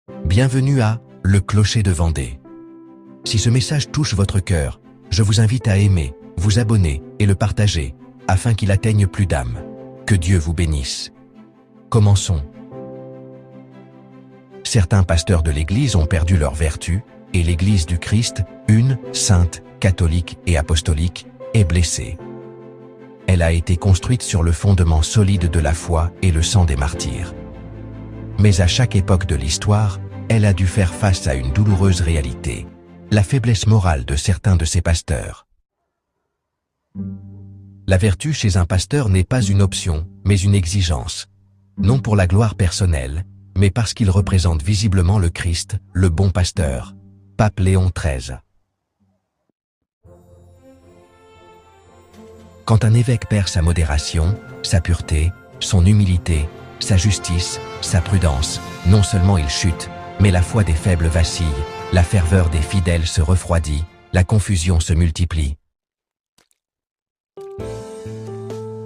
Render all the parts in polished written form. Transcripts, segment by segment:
Bienvenue à Le Clocher de Vendée. Si ce message touche votre cœur, je vous invite à aimer, vous abonner et le partager, afin qu'il atteigne plus d'âmes. Que Dieu vous bénisse. Commençons. Certains pasteurs de l'Église ont perdu leur vertu, et l'Église du Christ, une, sainte, catholique et apostolique, est blessée. Elle a été construite sur le fondement solide de la foi et le sang des martyrs. Mais à chaque époque de l'histoire, elle a dû faire face à une douloureuse réalité, la faiblesse morale de certains de ses pasteurs. La vertu chez un pasteur n'est pas une option, mais une exigence. Non pour la gloire personnelle, mais parce qu'il représente visiblement le Christ, le bon pasteur. Pape Léon XIII. Quand un évêque perd sa modération, sa pureté, son humilité, sa justice, sa prudence, non seulement il chute, mais la foi des faibles vacille, la ferveur des fidèles se refroidit, la confusion se multiplie.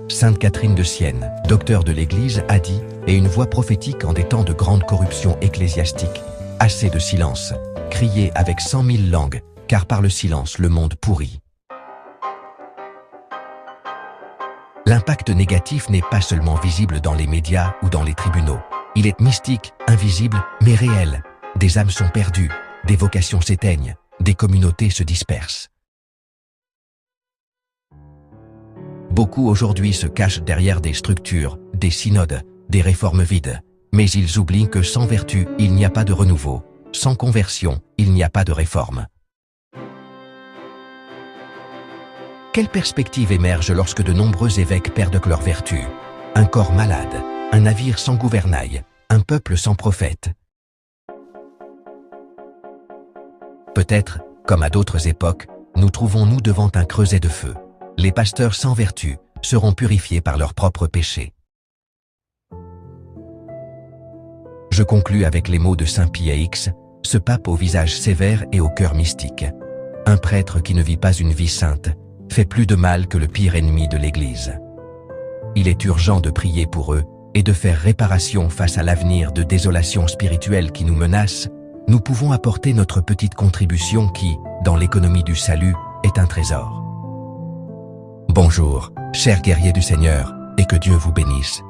Sainte Catherine de Sienne, docteur de l'Église, a dit, et une voix prophétique en des temps de grande corruption ecclésiastique, « Assez de silence, criez avec 100 000 langues, car par le silence le monde pourrit. » L'impact négatif n'est pas seulement visible dans les médias ou dans les tribunaux. Il est mystique, invisible, mais réel. Des âmes sont perdues, des vocations s'éteignent, des communautés se dispersent. Beaucoup aujourd'hui se cachent derrière des structures, des synodes, des réformes vides. Mais ils oublient que sans vertu, il n'y a pas de renouveau. Sans conversion, il n'y a pas de réforme. Quelle perspective émerge lorsque de nombreux évêques perdent leur vertu? Un corps malade, un navire sans gouvernail, un peuple sans prophète. Peut-être, comme à d'autres époques, nous trouvons-nous devant un creuset de feu. Les pasteurs sans vertu seront purifiés par leurs propres péchés. Je conclus avec les mots de saint Pie X, ce pape au visage sévère et au cœur mystique. Un prêtre qui ne vit pas une vie sainte fait plus de mal que le pire ennemi de l'Église. Il est urgent de prier pour eux et de faire réparation face à l'avenir de désolation spirituelle qui nous menace. Nous pouvons apporter notre petite contribution qui, dans l'économie du salut, est un trésor. Bonjour, chers guerriers du Seigneur, et que Dieu vous bénisse.